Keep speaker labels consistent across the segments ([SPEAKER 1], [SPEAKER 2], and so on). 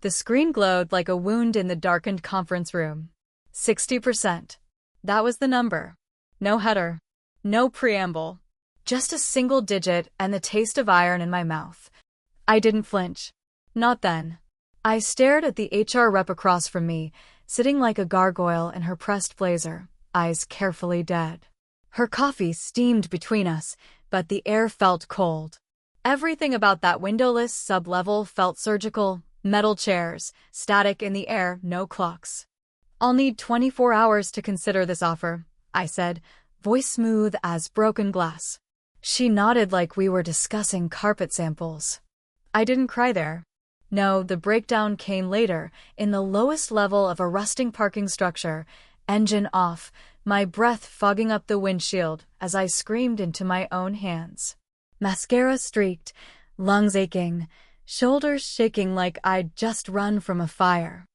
[SPEAKER 1] The screen glowed like a wound in the darkened conference room. 60%. That was the number. No header. No preamble. Just a single digit and the taste of iron in my mouth. I didn't flinch. Not then. I stared at the HR rep across from me, sitting like a gargoyle in her pressed blazer, eyes carefully dead. Her coffee steamed between us, but the air felt cold. Everything about that windowless sub-level felt surgical. Metal chairs, static in the air, no clocks. "I'll need 24 hours to consider this offer," I said, voice smooth as broken glass. She nodded like we were discussing carpet samples. I didn't cry there. No, the breakdown came later, in the lowest level of a rusting parking structure, engine off, my breath fogging up the windshield as I screamed into my own hands. Mascara streaked, lungs aching, shoulders shaking like I'd just run from a fire.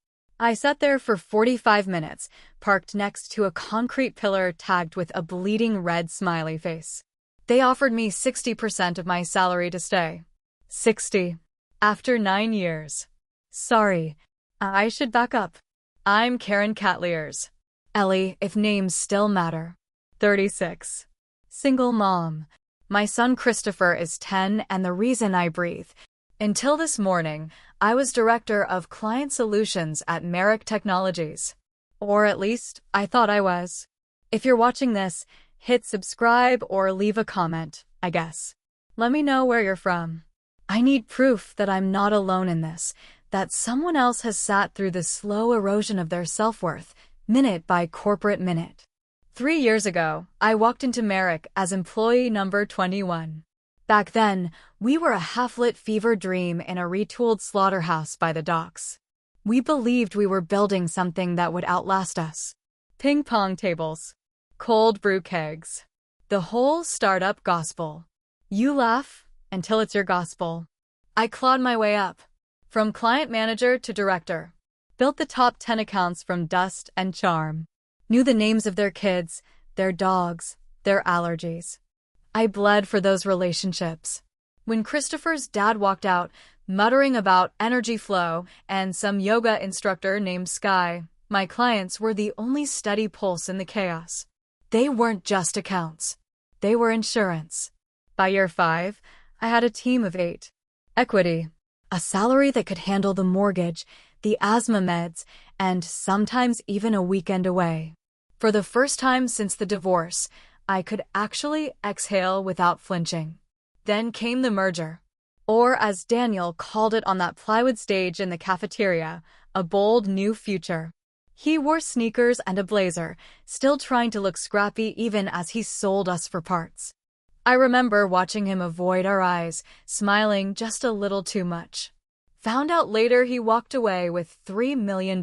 [SPEAKER 1] I sat there for 45 minutes, parked next to a concrete pillar tagged with a bleeding red smiley face. They offered me 60% of my salary to stay. 60. After 9 years. Sorry. I should back up. I'm Karen Catliers. Ellie, if names still matter. 36. Single mom. My son Christopher is 10 and the reason I breathe. Until this morning, I was director of client solutions at Merrick Technologies. Or at least, I thought I was. If you're watching this, hit subscribe or leave a comment, I guess. Let me know where you're from. I need proof that I'm not alone in this, that someone else has sat through the slow erosion of their self-worth, minute by corporate minute. 3 years ago, I walked into Merrick as employee number 21. Back then, we were a half-lit fever dream in a retooled slaughterhouse by the docks. We believed we were building something that would outlast us. Ping-pong tables. Cold brew kegs. The whole startup gospel. You laugh until it's your gospel. I clawed my way up. From client manager to director. Built the top 10 accounts from dust and charm. Knew the names of their kids, their dogs, their allergies. I bled for those relationships. When Christopher's dad walked out, muttering about energy flow and some yoga instructor named Sky, my clients were the only steady pulse in the chaos. They weren't just accounts. They were insurance. By year 5, I had a team of 8. Equity. A salary that could handle the mortgage, the asthma meds, and sometimes even a weekend away. For the first time since the divorce, I could actually exhale without flinching. Then came the merger. Or, as Daniel called it on that plywood stage in the cafeteria, a bold new future. He wore sneakers and a blazer, still trying to look scrappy even as he sold us for parts. I remember watching him avoid our eyes, smiling just a little too much. Found out later he walked away with $3 million.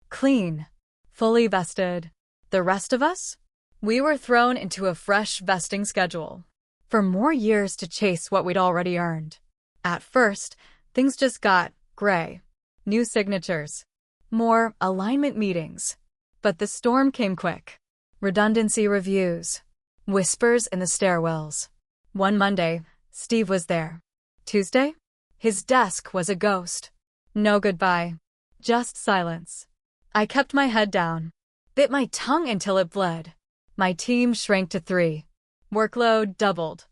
[SPEAKER 1] Clean. Fully vested. The rest of us? We were thrown into a fresh vesting schedule. For more years to chase what we'd already earned. At first, things just got gray. New signatures. More alignment meetings. But the storm came quick. Redundancy reviews. Whispers in the stairwells. One Monday, Steve was there. Tuesday? His desk was a ghost. No goodbye. Just silence. I kept my head down. Bit my tongue until it bled. My team shrank to 3. Workload doubled.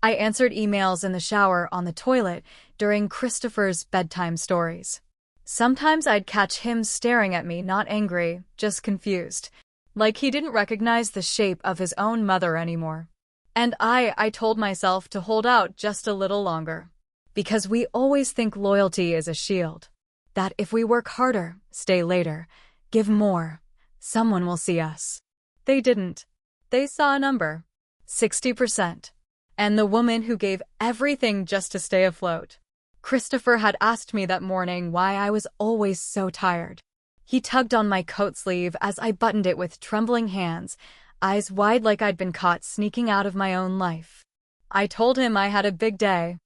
[SPEAKER 1] I answered emails in the shower, on the toilet, during Christopher's bedtime stories. Sometimes I'd catch him staring at me, not angry, just confused. Like he didn't recognize the shape of his own mother anymore. And I told myself to hold out just a little longer. Because we always think loyalty is a shield. That if we work harder, stay later, give more, someone will see us. They didn't. They saw a number. 60%. And the woman who gave everything just to stay afloat. Christopher had asked me that morning why I was always so tired. He tugged on my coat sleeve as I buttoned it with trembling hands, eyes wide like I'd been caught sneaking out of my own life. I told him I had a big day.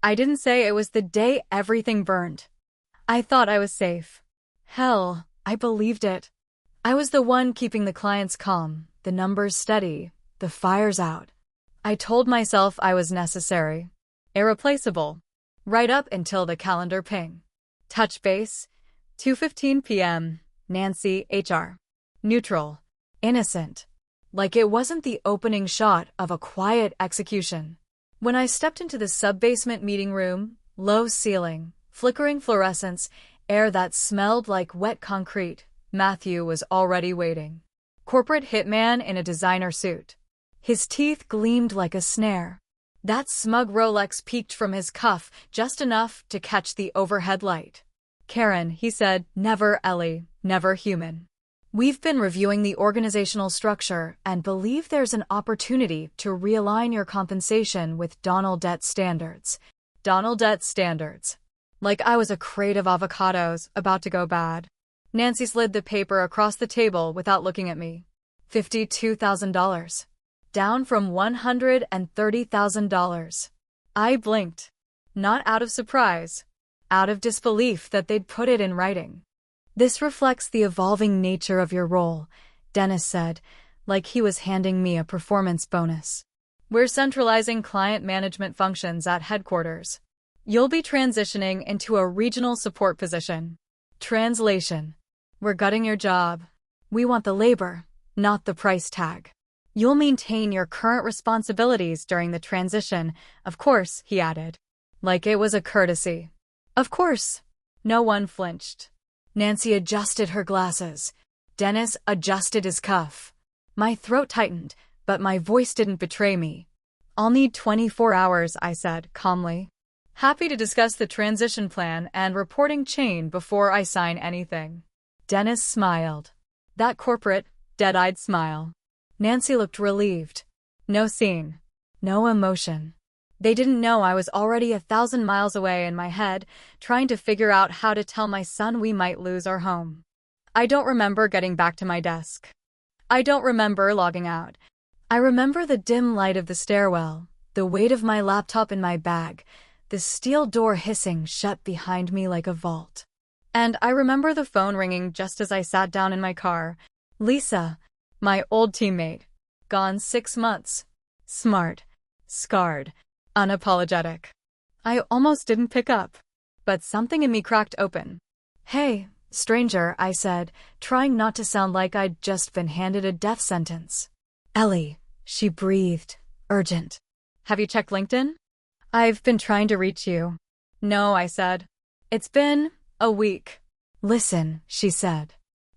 [SPEAKER 1] I didn't say it was the day everything burned. I thought I was safe. Hell, I believed it. I was the one keeping the clients calm, the numbers steady, the fires out. I told myself I was necessary. Irreplaceable. Right up until the calendar ping. Touch base. 2:15 p.m. Nancy, HR. Neutral. Innocent. Like it wasn't the opening shot of a quiet execution. When I stepped into the sub-basement meeting room, low ceiling, flickering fluorescence, air that smelled like wet concrete, Matthew was already waiting. Corporate hitman in a designer suit. His teeth gleamed like a snare. That smug Rolex peeked from his cuff just enough to catch the overhead light. Karen, he said, never Ellie, never human. We've been reviewing the organizational structure and believe there's an opportunity to realign your compensation with Donaldette standards. Donaldette standards. Like I was a crate of avocados about to go bad. Nancy slid the paper across the table without looking at me. $52,000. Down from $130,000. I blinked. Not out of surprise. Out of disbelief that they'd put it in writing. This reflects the evolving nature of your role, Dennis said, like he was handing me a performance bonus. We're centralizing client management functions at headquarters. You'll be transitioning into a regional support position. Translation. We're gutting your job. We want the labor, not the price tag. You'll maintain your current responsibilities during the transition, of course, he added. Like it was a courtesy. Of course. No one flinched. Nancy adjusted her glasses. Dennis adjusted his cuff. My throat tightened, but my voice didn't betray me. I'll need 24 hours, I said, calmly. Happy to discuss the transition plan and reporting chain before I sign anything. Dennis smiled. That corporate, dead-eyed smile. Nancy looked relieved. No scene. No emotion. They didn't know I was already 1,000 miles away in my head, trying to figure out how to tell my son we might lose our home. I don't remember getting back to my desk. I don't remember logging out. I remember the dim light of the stairwell, the weight of my laptop in my bag, the steel door hissing shut behind me like a vault. And I remember the phone ringing just as I sat down in my car. Lisa, my old teammate. Gone 6 months. Smart. Scarred. Unapologetic. I almost didn't pick up. But something in me cracked open. Hey, stranger, I said, trying not to sound like I'd just been handed a death sentence. Ellie, she breathed, urgent. Have you checked LinkedIn? I've been trying to reach you. No, I said. It's been a week. Listen, she said.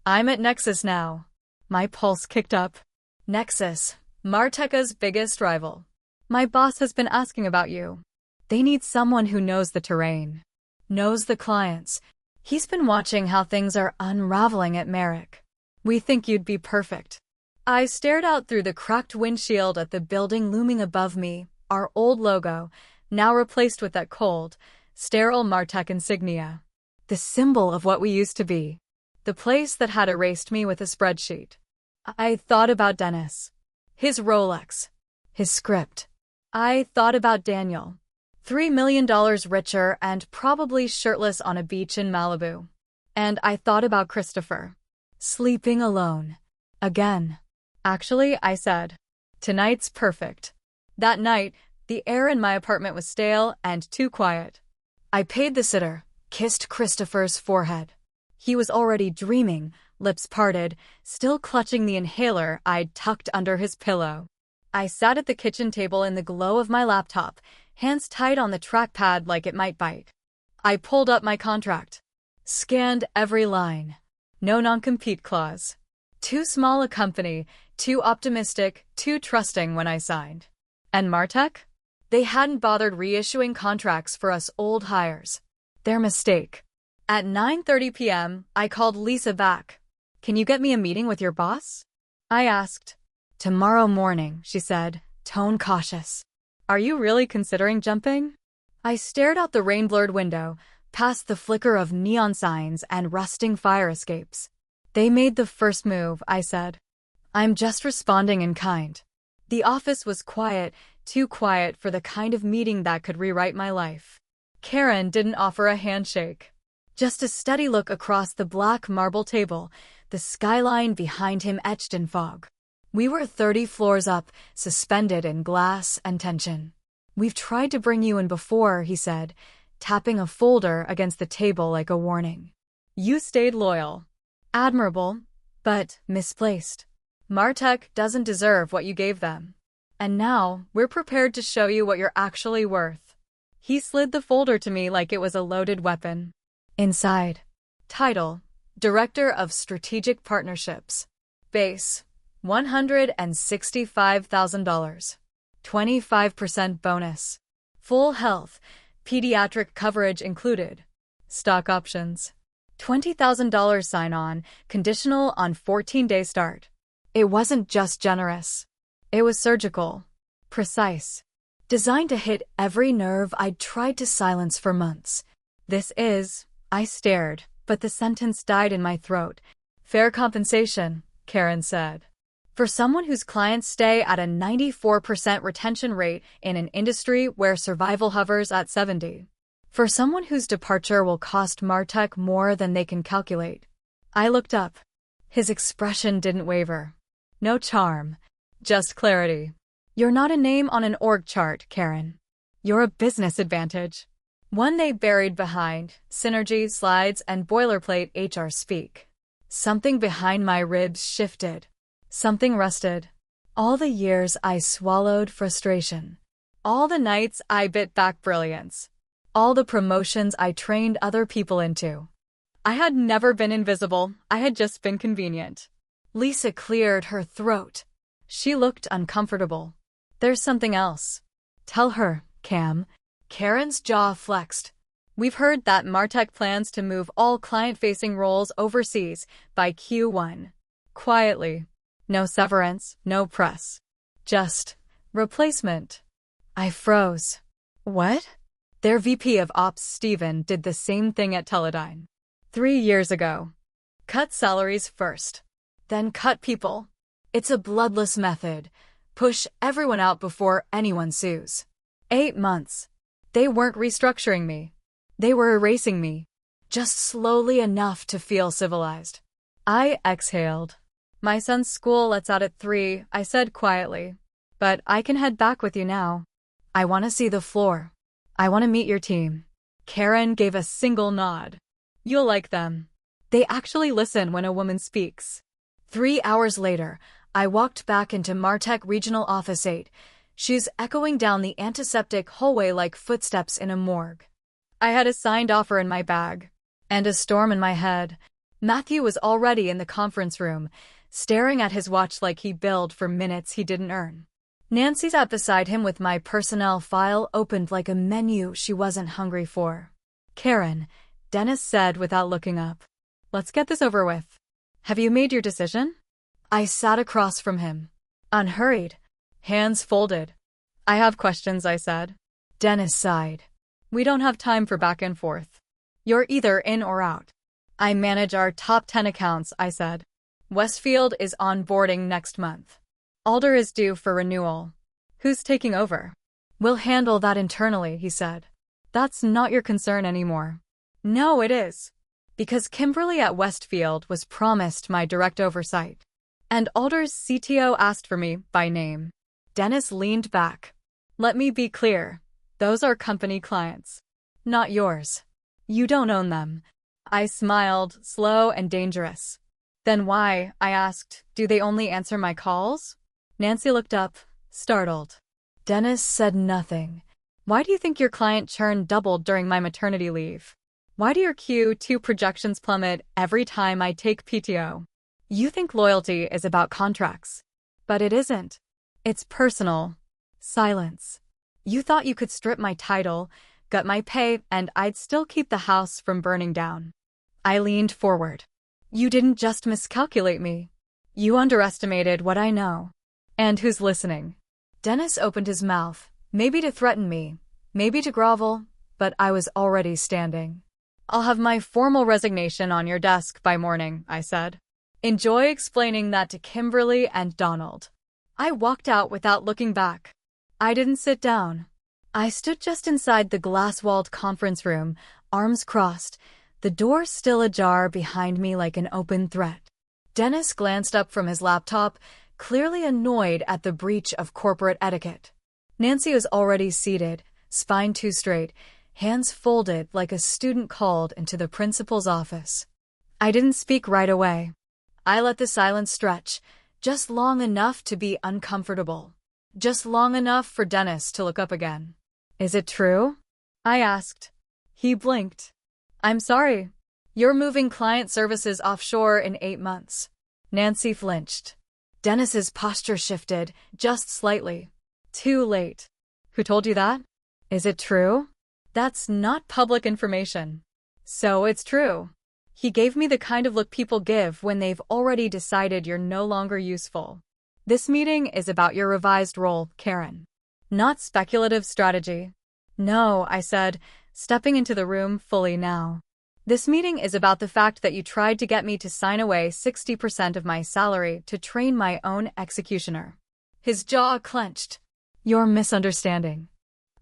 [SPEAKER 1] I'm at Nexus now. My pulse kicked up. Nexus, Marteka's biggest rival. My boss has been asking about you. They need someone who knows the terrain. Knows the clients. He's been watching how things are unraveling at Merrick. We think you'd be perfect. I stared out through the cracked windshield at the building looming above me, our old logo, now replaced with that cold, sterile Martek insignia. The symbol of what we used to be. The place that had erased me with a spreadsheet. I thought about Dennis. His Rolex. His script. I thought about Daniel. $3 million richer and probably shirtless on a beach in Malibu. And I thought about Christopher. Sleeping alone. Again. Actually, I said. Tonight's perfect. That night, the air in my apartment was stale and too quiet. I paid the sitter, kissed Christopher's forehead. He was already dreaming, lips parted, still clutching the inhaler I'd tucked under his pillow. I sat at the kitchen table in the glow of my laptop, hands tight on the trackpad like it might bite. I pulled up my contract. Scanned every line. No non-compete clause. Too small a company, too optimistic, too trusting when I signed. And Martek? They hadn't bothered reissuing contracts for us old hires. Their mistake. At 9:30 p.m., I called Lisa back. Can you get me a meeting with your boss? I asked. Tomorrow morning, she said, tone cautious. Are you really considering jumping? I stared out the rain-blurred window, past the flicker of neon signs and rusting fire escapes. They made the first move, I said. I'm just responding in kind. The office was quiet, too quiet for the kind of meeting that could rewrite my life. Karen didn't offer a handshake. Just a steady look across the black marble table, the skyline behind him etched in fog. We were 30 floors up, suspended in glass and tension. We've tried to bring you in before, he said, tapping a folder against the table like a warning. You stayed loyal. Admirable, but misplaced. Martech doesn't deserve what you gave them. And now, we're prepared to show you what you're actually worth. He slid the folder to me like it was a loaded weapon. Inside. Title: Director of Strategic Partnerships. Base: $165,000. 25% bonus. Full health, pediatric coverage included. Stock options. $20,000 sign-on, conditional on 14-day start. It wasn't just generous. It was surgical. Precise. Designed to hit every nerve I'd tried to silence for months. I stared, but the sentence died in my throat. Fair compensation, Karen said. For someone whose clients stay at a 94% retention rate in an industry where survival hovers at 70%. For someone whose departure will cost Martech more than they can calculate. I looked up. His expression didn't waver. No charm. Just clarity. You're not a name on an org chart, Karen. You're a business advantage. One they buried behind synergy, slides, and boilerplate HR speak. Something behind my ribs shifted. Something rusted. All the years I swallowed frustration. All the nights I bit back brilliance. All the promotions I trained other people into. I had never been invisible, I had just been convenient. Lisa cleared her throat. She looked uncomfortable. There's something else. Tell her, Cam. Karen's jaw flexed. We've heard that Martech plans to move all client-facing roles overseas by Q1. Quietly. No severance, no press. Just replacement. I froze. What? Their VP of Ops, Steven, did the same thing at Teledyne. 3 years ago. Cut salaries first. Then cut people. It's a bloodless method. Push everyone out before anyone sues. 8 months. They weren't restructuring me. They were erasing me. Just slowly enough to feel civilized. I exhaled. My son's school lets out at 3, I said quietly. But I can head back with you now. I want to see the floor. I want to meet your team. Karen gave a single nod. You'll like them. They actually listen when a woman speaks. 3 hours later, I walked back into Martech Regional Office 8. She's echoing down the antiseptic hallway like footsteps in a morgue. I had a signed offer in my bag. And a storm in my head. Matthew was already in the conference room, staring at his watch like he billed for minutes he didn't earn. Nancy sat beside him with my personnel file opened like a menu she wasn't hungry for. Karen, Dennis said without looking up. Let's get this over with. Have you made your decision? I sat across from him. Unhurried. Hands folded. I have questions, I said. Dennis sighed. We don't have time for back and forth. You're either in or out. I manage our top 10 accounts, I said. Westfield is onboarding next month. Alder is due for renewal. Who's taking over? We'll handle that internally, he said. That's not your concern anymore. No, it is. Because Kimberly at Westfield was promised my direct oversight. And Alder's CTO asked for me by name. Dennis leaned back. Let me be clear. Those are company clients. Not yours. You don't own them. I smiled, slow and dangerous. Then why, I asked, do they only answer my calls? Nancy looked up, startled. Dennis said nothing. Why do you think your client churn doubled during my maternity leave? Why do your Q2 projections plummet every time I take PTO? You think loyalty is about contracts. But it isn't. It's personal. Silence. You thought you could strip my title, gut my pay, and I'd still keep the house from burning down. I leaned forward. You didn't just miscalculate me. You underestimated what I know. And who's listening? Dennis opened his mouth, maybe to threaten me, maybe to grovel, but I was already standing. I'll have my formal resignation on your desk by morning, I said. Enjoy explaining that to Kimberly and Donald. I walked out without looking back. I didn't sit down. I stood just inside the glass-walled conference room, arms crossed, the door still ajar behind me like an open threat. Dennis glanced up from his laptop, clearly annoyed at the breach of corporate etiquette. Nancy was already seated, spine too straight, hands folded like a student called into the principal's office. I didn't speak right away. I let the silence stretch, just long enough to be uncomfortable. Just long enough for Dennis to look up again. Is it true? I asked. He blinked. I'm sorry. You're moving client services offshore in 8 months. Nancy flinched. Dennis's posture shifted, just slightly. Too late. Who told you that? Is it true? That's not public information. So it's true. He gave me the kind of look people give when they've already decided you're no longer useful. This meeting is about your revised role, Karen. Not speculative strategy. No, I said, stepping into the room fully now. This meeting is about the fact that you tried to get me to sign away 60% of my salary to train my own executioner. His jaw clenched. You're misunderstanding.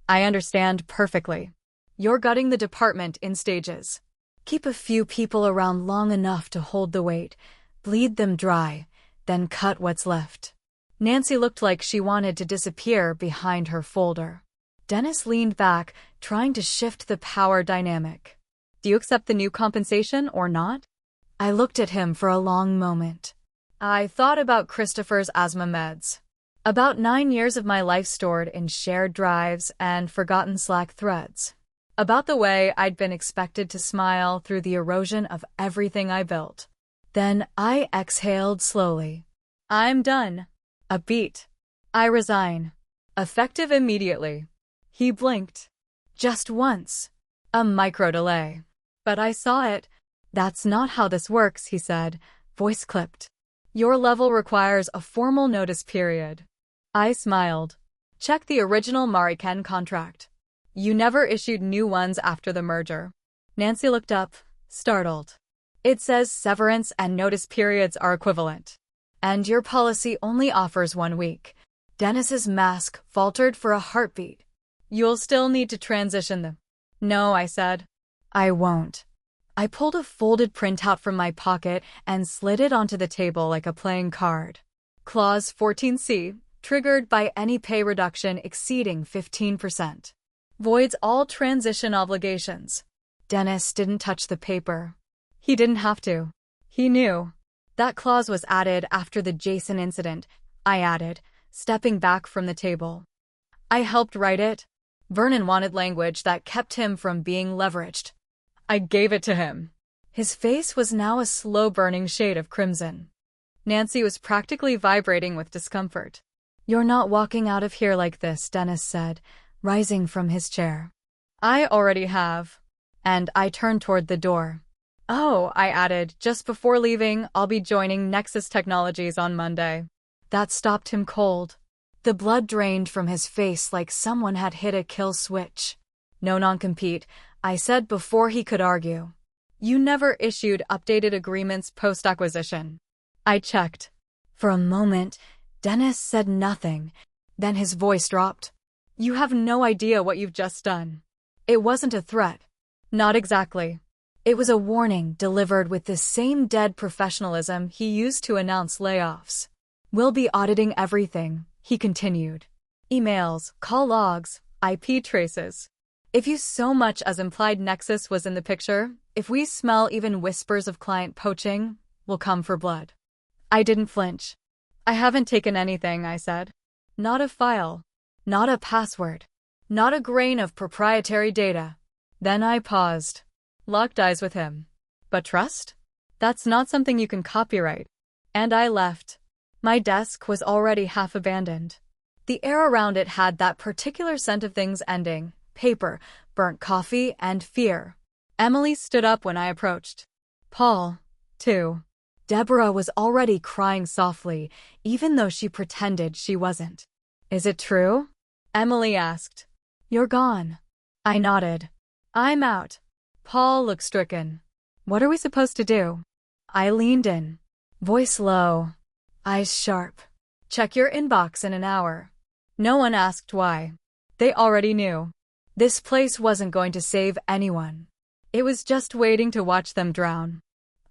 [SPEAKER 1] I understand perfectly. You're gutting the department in stages. Keep a few people around long enough to hold the weight, bleed them dry, then cut what's left. Nancy looked like she wanted to disappear behind her folder. Dennis leaned back, trying to shift the power dynamic. Do you accept the new compensation or not? I looked at him for a long moment. I thought about Christopher's asthma meds. About 9 years of my life stored in shared drives and forgotten Slack threads. About the way I'd been expected to smile through the erosion of everything I built. Then I exhaled slowly. I'm done. A beat. I resign. Effective immediately. He blinked. Just once. A micro delay. But I saw it. That's not how this works, he said, voice clipped. Your level requires a formal notice period. I smiled. Check the original Mariken contract. You never issued new ones after the merger. Nancy looked up, startled. It says severance and notice periods are equivalent. And your policy only offers 1 week. Dennis's mask faltered for a heartbeat. You'll still need to transition them. No, I said. I won't. I pulled a folded printout from my pocket and slid it onto the table like a playing card. Clause 14C, triggered by any pay reduction exceeding 15%. Voids all transition obligations. Dennis didn't touch the paper. He didn't have to. He knew. That clause was added after the Jason incident, I added, stepping back from the table. I helped write it. Vernon wanted language that kept him from being leveraged. I gave it to him. His face was now a slow-burning shade of crimson. Nancy was practically vibrating with discomfort. You're not walking out of here like this, Dennis said, rising from his chair. I already have. And I turned toward the door. Oh, I added, just before leaving, I'll be joining Nexus Technologies on Monday. That stopped him cold. The blood drained from his face like someone had hit a kill switch. No non-compete, I said before he could argue. You never issued updated agreements post-acquisition. I checked. For a moment, Dennis said nothing. Then his voice dropped. You have no idea what you've just done. It wasn't a threat. Not exactly. It was a warning delivered with the same dead professionalism he used to announce layoffs. We'll be auditing everything, he continued. Emails, call logs, IP traces. If you so much as implied Nexus was in the picture, if we smell even whispers of client poaching, we'll come for blood. I didn't flinch. I haven't taken anything, I said. Not a file. Not a password. Not a grain of proprietary data. Then I paused. Locked eyes with him. But trust? That's not something you can copyright. And I left. My desk was already half abandoned. The air around it had that particular scent of things ending, paper, burnt coffee, and fear. Emily stood up when I approached. Paul, too. Deborah was already crying softly, even though she pretended she wasn't. Is it true? Emily asked. You're gone. I nodded. I'm out. Paul looked stricken. What are we supposed to do? I leaned in. Voice low. Eyes sharp. Check your inbox in an hour. No one asked why. They already knew. This place wasn't going to save anyone. It was just waiting to watch them drown.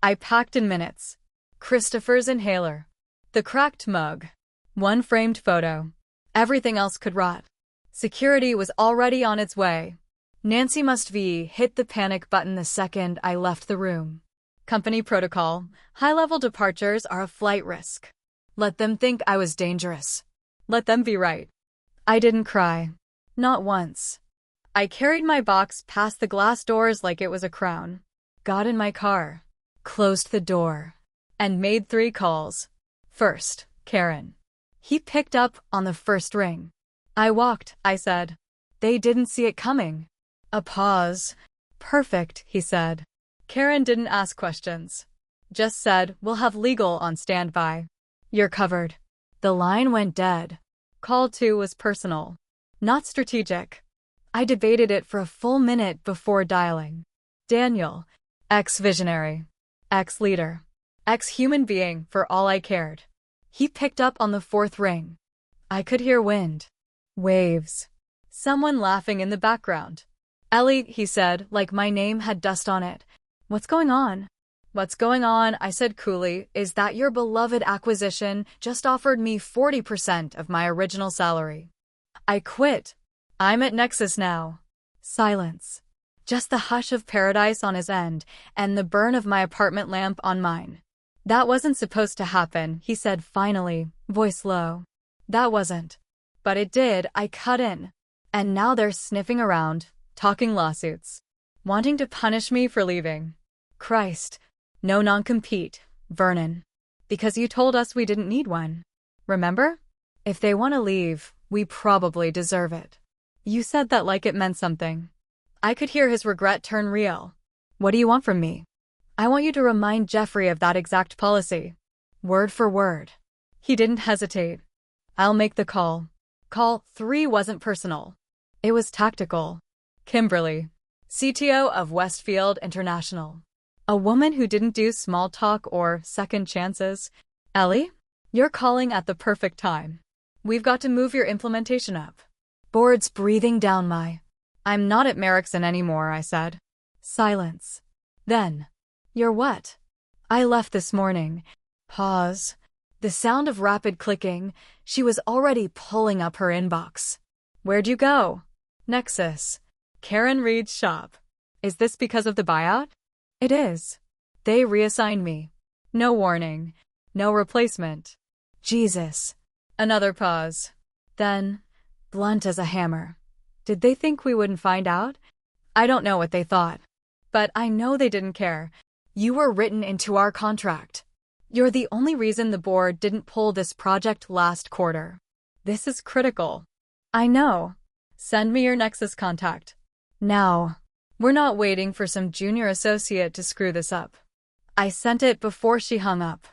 [SPEAKER 1] I packed in minutes. Christopher's inhaler. The cracked mug. One framed photo. Everything else could rot. Security was already on its way. Nancy must V hit the panic button the second I left the room. Company protocol. High-level departures are a flight risk. Let them think I was dangerous. Let them be right. I didn't cry. Not once. I carried my box past the glass doors like it was a crown. Got in my car. Closed the door. And made 3 calls. First, Karen. He picked up on the first ring. I walked, I said. They didn't see it coming. A pause. Perfect, he said. Karen didn't ask questions. Just said, we'll have legal on standby. You're covered. The line went dead. Call 2 was personal. Not strategic. I debated it for a full minute before dialing. Daniel. Ex-visionary. Ex-leader. Ex-human being for all I cared. He picked up on the 4th ring. I could hear wind. Waves. Someone laughing in the background. Ellie, he said, like my name had dust on it. What's going on? What's going on, I said coolly, is that your beloved acquisition just offered me 40% of my original salary. I quit. I'm at Nexus now. Silence. Just the hush of paradise on his end, and the burn of my apartment lamp on mine. That wasn't supposed to happen, he said finally, voice low. That wasn't. But it did, I cut in. And now they're sniffing around, talking lawsuits. Wanting to punish me for leaving. Christ. No non-compete, Vernon. Because you told us we didn't need one. Remember? If they want to leave, we probably deserve it. You said that like it meant something. I could hear his regret turn real. What do you want from me? I want you to remind Jeffrey of that exact policy. Word for word. He didn't hesitate. I'll make the call. Call 3 wasn't personal. It was tactical. Kimberly, CTO of Westfield International. A woman who didn't do small talk or second chances. Ellie, you're calling at the perfect time. We've got to move your implementation up. Boards breathing down my. I'm not at Merrickson anymore, I said. Silence. Then. You're what? I left this morning. Pause. The sound of rapid clicking. She was already pulling up her inbox. Where'd you go? Nexus. Karen Reed's shop. Is this because of the buyout? It is. They reassigned me. No warning. No replacement. Jesus. Another pause. Then, blunt as a hammer. Did they think we wouldn't find out? I don't know what they thought. But I know they didn't care. You were written into our contract. You're the only reason the board didn't pull this project last quarter. This is critical. I know. Send me your Nexus contact. Now. We're not waiting for some junior associate to screw this up. I sent it before she hung up.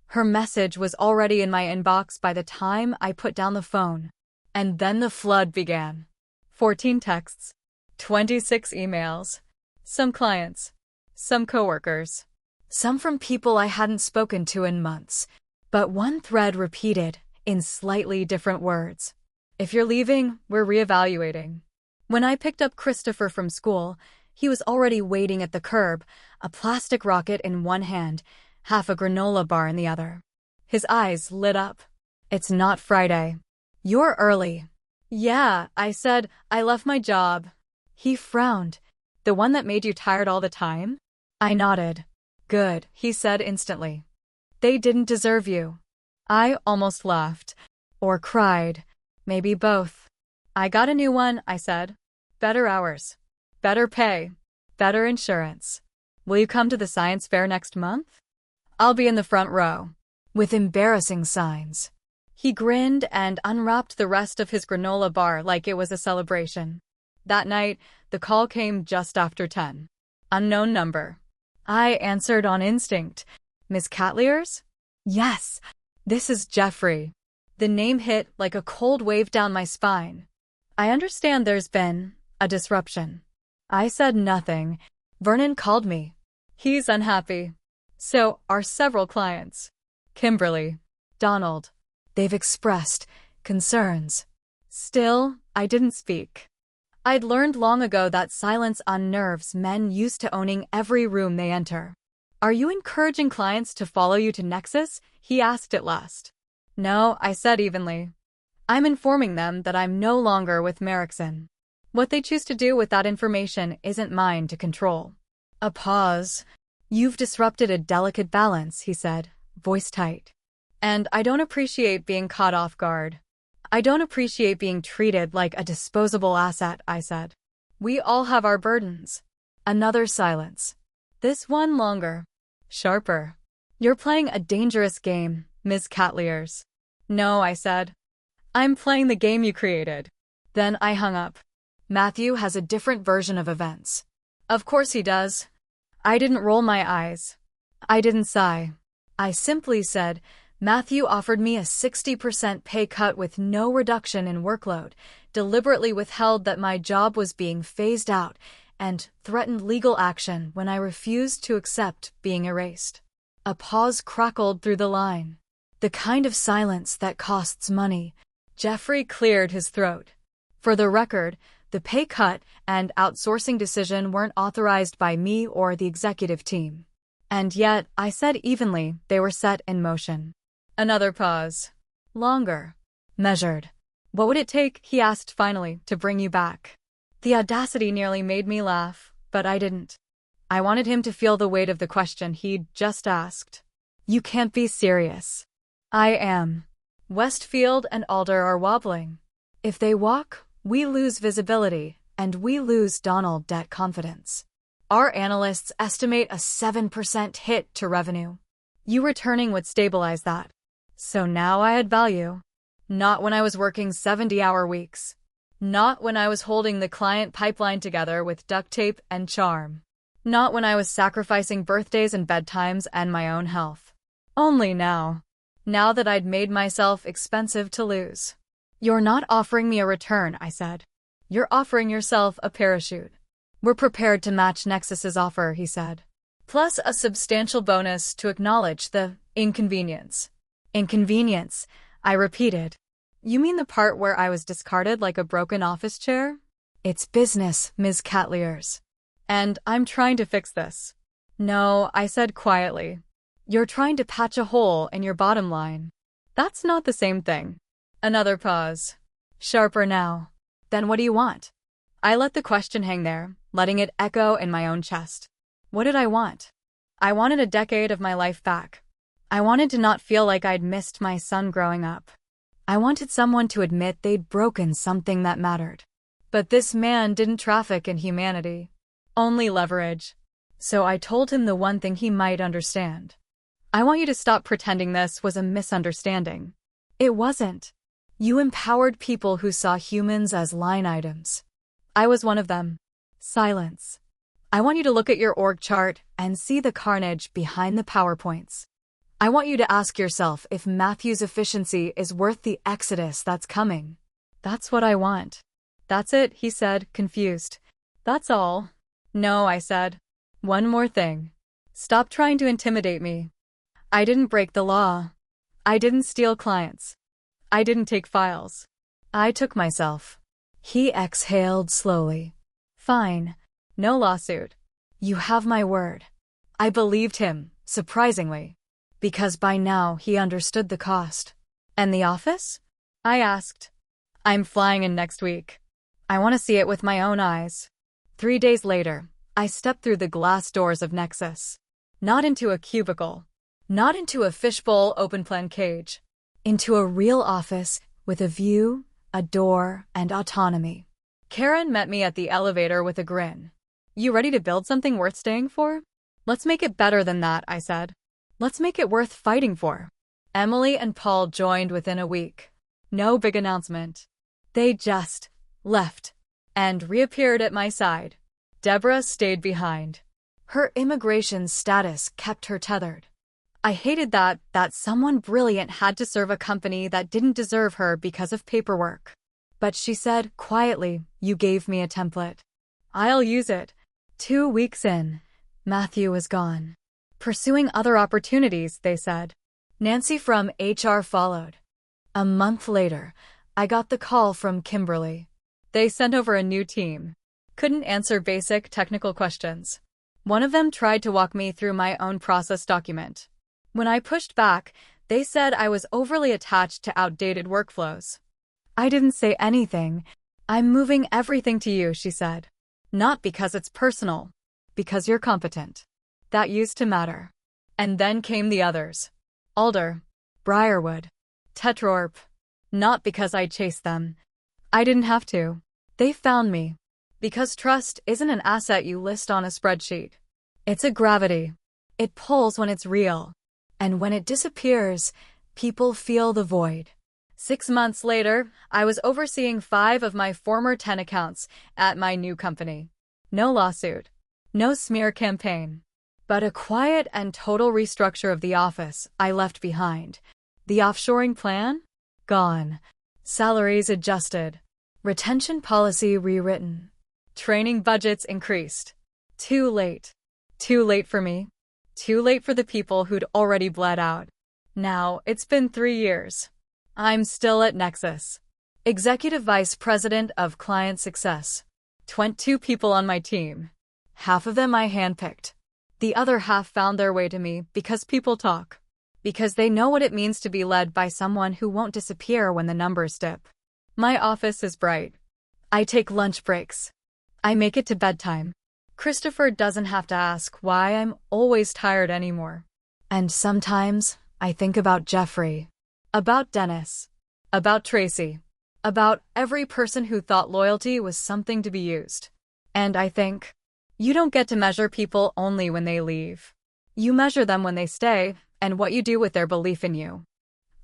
[SPEAKER 1] Her message was already in my inbox by the time I put down the phone. And then the flood began. 14 texts. 26 emails. Some clients. Some coworkers. Some from people I hadn't spoken to in months. But one thread repeated, in slightly different words. If you're leaving, we're reevaluating. When I picked up Christopher from school, he was already waiting at the curb, a plastic rocket in one hand, half a granola bar in the other. His eyes lit up. It's not Friday. You're early. Yeah, I said, I left my job. He frowned. The one that made you tired all the time? I nodded. Good, he said instantly. They didn't deserve you. I almost laughed. Or cried. Maybe both. I got a new one, I said. Better hours. Better pay. Better insurance. Will you come to the science fair next month? I'll be in the front row. With embarrassing signs. He grinned and unwrapped the rest of his granola bar like it was a celebration. That night, the call came just after 10. Unknown number. I answered on instinct. Miss Catliers? Yes. This is Jeffrey. The name hit like a cold wave down my spine. I understand there's been a disruption. I said nothing. Vernon called me. He's unhappy. So are several clients. Kimberly. Donald. They've expressed concerns. Still, I didn't speak. I'd learned long ago that silence unnerves men used to owning every room they enter. Are you encouraging clients to follow you to Nexus? He asked at last. No, I said evenly. I'm informing them that I'm no longer with Merrickson. What they choose to do with that information isn't mine to control. A pause. You've disrupted a delicate balance, he said, voice tight. And I don't appreciate being caught off guard. I don't appreciate being treated like a disposable asset, I said. We all have our burdens. Another silence. This one longer. Sharper. You're playing a dangerous game, Ms. Catliers. No, I said. I'm playing the game you created. Then I hung up. Matthew has a different version of events. Of course he does. I didn't roll my eyes. I didn't sigh. I simply said, Matthew offered me a 60% pay cut with no reduction in workload, deliberately withheld that my job was being phased out, and threatened legal action when I refused to accept being erased. A pause crackled through the line. The kind of silence that costs money. Jeffrey cleared his throat. For the record, the pay cut and outsourcing decision weren't authorized by me or the executive team. And yet, I said evenly, they were set in motion. Another pause. Longer. Measured. What would it take, he asked finally, to bring you back? The audacity nearly made me laugh, but I didn't. I wanted him to feel the weight of the question he'd just asked. You can't be serious. I am. Westfield and Alder are wobbling. If they walk, we lose visibility, and we lose Donald debt confidence. Our analysts estimate a 7% hit to revenue. You returning would stabilize that. So now I had value. Not when I was working 70-hour weeks. Not when I was holding the client pipeline together with duct tape and charm. Not when I was sacrificing birthdays and bedtimes and my own health. Only now. Now that I'd made myself expensive to lose. You're not offering me a return, I said. You're offering yourself a parachute. We're prepared to match Nexus's offer, he said. Plus a substantial bonus to acknowledge the inconvenience. Inconvenience, I repeated. You mean the part where I was discarded like a broken office chair? It's business, Ms. Catliers. And I'm trying to fix this. No, I said quietly. You're trying to patch a hole in your bottom line. That's not the same thing. Another pause. Sharper now. Then what do you want? I let the question hang there, letting it echo in my own chest. What did I want? I wanted a decade of my life back. I wanted to not feel like I'd missed my son growing up. I wanted someone to admit they'd broken something that mattered. But this man didn't traffic in humanity. Only leverage. So I told him the one thing he might understand. I want you to stop pretending this was a misunderstanding. It wasn't. You empowered people who saw humans as line items. I was one of them. Silence. I want you to look at your org chart and see the carnage behind the PowerPoints. I want you to ask yourself if Matthew's efficiency is worth the exodus that's coming. That's what I want. That's it, he said, confused. That's all. No, I said. One more thing. Stop trying to intimidate me. I didn't break the law. I didn't steal clients. I didn't take files. I took myself. He exhaled slowly. Fine. No lawsuit. You have my word. I believed him, surprisingly. Because by now he understood the cost. And the office? I asked. I'm flying in next week. I want to see it with my own eyes. 3 days later, I stepped through the glass doors of Nexus. Not into a cubicle. Not into a fishbowl open-plan cage. Into a real office with a view, a door, and autonomy. Karen met me at the elevator with a grin. You ready to build something worth staying for? Let's make it better than that, I said. Let's make it worth fighting for. Emily and Paul joined within a week. No big announcement. They just left and reappeared at my side. Deborah stayed behind. Her immigration status kept her tethered. I hated that someone brilliant had to serve a company that didn't deserve her because of paperwork. But she said quietly, you gave me a template. I'll use it. 2 weeks in, Matthew was gone. Pursuing other opportunities, they said. Nancy from HR followed. A month later, I got the call from Kimberly. They sent over a new team. Couldn't answer basic technical questions. One of them tried to walk me through my own process document. When I pushed back, they said I was overly attached to outdated workflows. I didn't say anything. I'm moving everything to you, she said. Not because it's personal, because you're competent. That used to matter. And then came the others. Alder, Briarwood, Tetrorp. Not because I chased them. I didn't have to. They found me. Because trust isn't an asset you list on a spreadsheet. It's a gravity. It pulls when it's real. And when it disappears, people feel the void. 6 months later, I was overseeing 5 of my former 10 accounts at my new company. No lawsuit. No smear campaign. But a quiet and total restructure of the office I left behind. The offshoring plan? Gone. Salaries adjusted. Retention policy rewritten. Training budgets increased. Too late. Too late for me. Too late for the people who'd already bled out. Now, it's been 3 years. I'm still at Nexus. Executive Vice President of Client Success. 22 people on my team. Half of them I handpicked. The other half found their way to me because people talk. Because they know what it means to be led by someone who won't disappear when the numbers dip. My office is bright. I take lunch breaks. I make it to bedtime. Christopher doesn't have to ask why I'm always tired anymore. And sometimes I think about Jeffrey, about Dennis, about Tracy, about every person who thought loyalty was something to be used. And I think, you don't get to measure people only when they leave. You measure them when they stay, and what you do with their belief in you.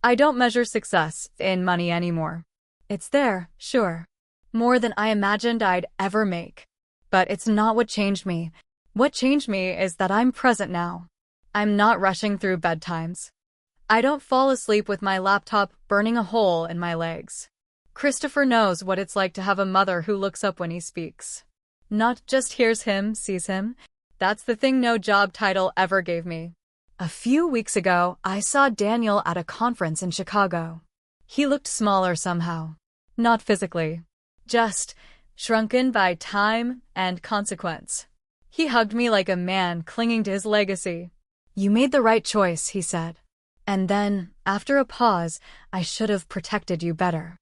[SPEAKER 1] I don't measure success in money anymore. It's there, sure. More than I imagined I'd ever make. But it's not what changed me. What changed me is that I'm present now. I'm not rushing through bedtimes. I don't fall asleep with my laptop burning a hole in my legs. Christopher knows what it's like to have a mother who looks up when he speaks. Not just hears him, sees him. That's the thing no job title ever gave me. A few weeks ago, I saw Daniel at a conference in Chicago. He looked smaller somehow. Not physically. Just shrunken by time and consequence. He hugged me like a man clinging to his legacy. You made the right choice, he said. And then, after a pause, I should have protected you better.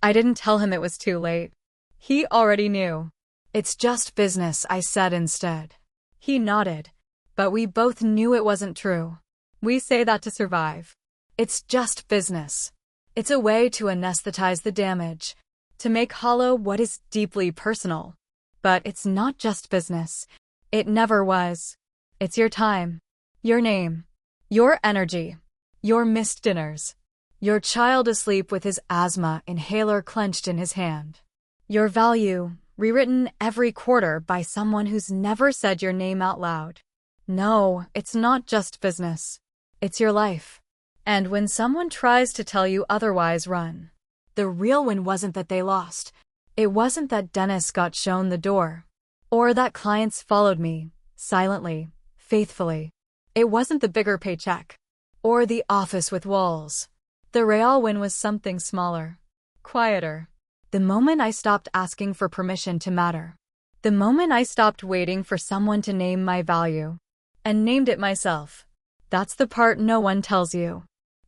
[SPEAKER 1] I didn't tell him it was too late. He already knew. It's just business, I said instead. He nodded. But we both knew it wasn't true. We say that to survive. It's just business. It's a way to anesthetize the damage, to make hollow what is deeply personal. But it's not just business. It never was. It's your time, your name, your energy, your missed dinners, your child asleep with his asthma inhaler clenched in his hand, your value rewritten every quarter by someone who's never said your name out loud. No, it's not just business. It's your life. And when someone tries to tell you otherwise, run. The real win wasn't that they lost. It wasn't that Dennis got shown the door. Or that clients followed me, silently, faithfully. It wasn't the bigger paycheck. Or the office with walls. The real win was something smaller. Quieter. The moment I stopped asking for permission to matter. The moment I stopped waiting for someone to name my value. And named it myself. That's the part no one tells you.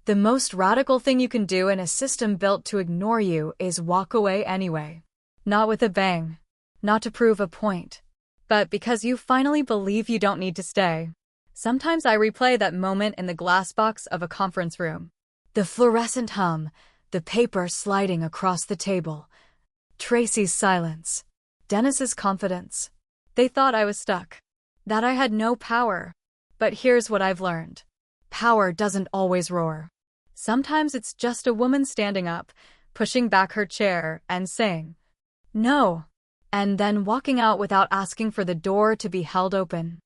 [SPEAKER 1] The most radical thing you can do in a system built to ignore you is walk away anyway. Not with a bang. Not to prove a point. But because you finally believe you don't need to stay. Sometimes I replay that moment in the glass box of a conference room. The fluorescent hum, the paper sliding across the table. Tracy's silence. Dennis's confidence. They thought I was stuck. That I had no power. But here's what I've learned. Power doesn't always roar. Sometimes it's just a woman standing up, pushing back her chair, and saying, no, and then walking out without asking for the door to be held open.